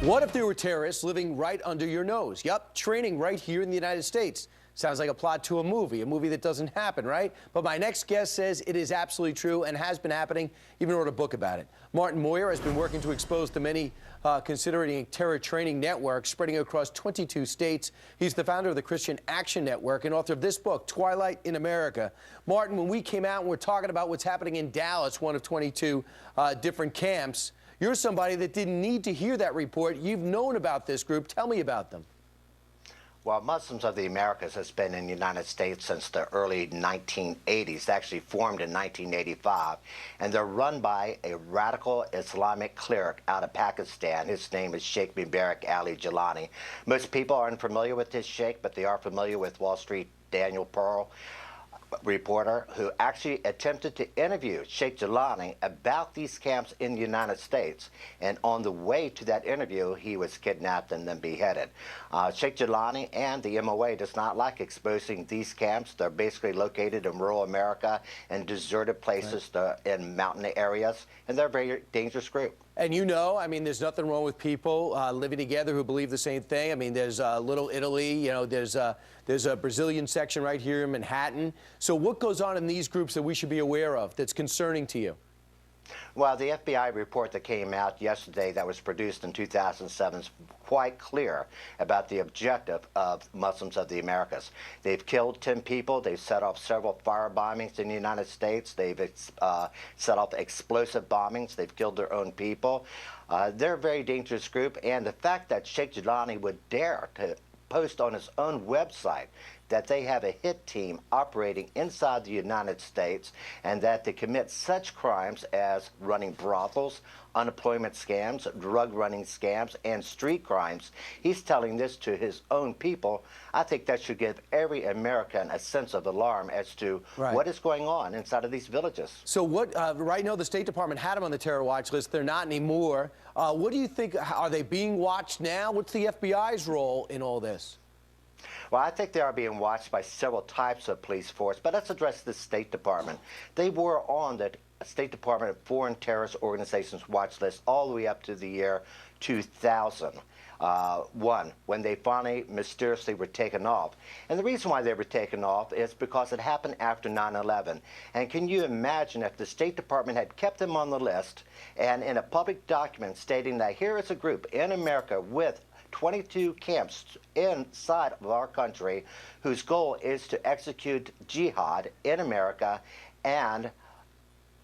What if there were terrorists living right under your nose? Yup, training right here in the United States. Sounds like a plot to a movie that doesn't happen, right? But my next guest says it is absolutely true and has been happening, even wrote a book about it. Martin Moyer has been working to expose the many considering terror training networks spreading across 22 states. He's the founder of the Christian Action Network and author of this book, Twilight in America. Martin, when we came out and we're talking about what's happening in Dallas, one of 22 different camps, you're somebody that didn't need to hear that report. You've known about this group. Tell me about them. Well, Muslims of the Americas has been in the United States since the early 1980s, actually formed in 1985, and they're run by a radical Islamic cleric out of Pakistan. His name is Sheikh Mubarak Ali Jilani. Most people aren't familiar with this sheikh, but they are familiar with Wall Street Daniel Pearl reporter who actually attempted to interview Sheikh Jilani about these camps in the United States. And on the way to that interview, he was kidnapped and then beheaded. Sheikh Jilani and the MOA does not like exposing these camps. They're basically located in rural America and deserted places in mountain areas, and they're a very dangerous group. And you know, I mean, there's nothing wrong with people living together who believe the same thing. I mean, there's Little Italy, you know, there's a Brazilian section right here in Manhattan. So what goes on in these groups that we should be aware of that's concerning to you? Well, the FBI report that came out yesterday that was produced in 2007 is quite clear about the objective of Muslims of the Americas. They've killed 10 people. They've set off several fire bombings in the United States. They've set off explosive bombings. They've killed their own people. They're a very dangerous group, and the fact that Sheikh Jilani would dare to post on his own website that they have a hit team operating inside the United States and that they commit such crimes as running brothels, unemployment scams, drug running scams, and street crimes. He's telling this to his own people. I think that should give every American a sense of alarm as to what is going on inside of these villages. So what, right now the State Department had them on the terror watch list. They're not anymore. What do you think, are they being watched now? What's the FBI's role in all this? Well, I think they are being watched by several types of police force, but let's address the State Department. They were on the State Department of Foreign Terrorist Organizations watch list all the way up to the year 2001, when they finally mysteriously were taken off. And the reason why they were taken off is because it happened after 9/11. And can you imagine if the State Department had kept them on the list and in a public document stating that here is a group in America with 22 camps inside of our country whose goal is to execute jihad in America, and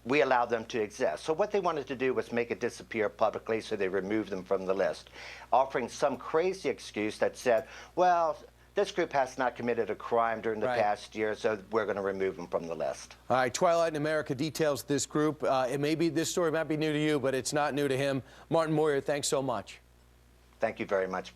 we allowed them to exist. So what they wanted to do was make it disappear publicly, so they removed them from the list, offering some crazy excuse that said, well, this group has not committed a crime during the past year, so we're going to remove them from the list. All right, Twilight in America details this group. This story might be new to you, but it's not new to him. Martin Moyer, thanks so much. Thank you very much.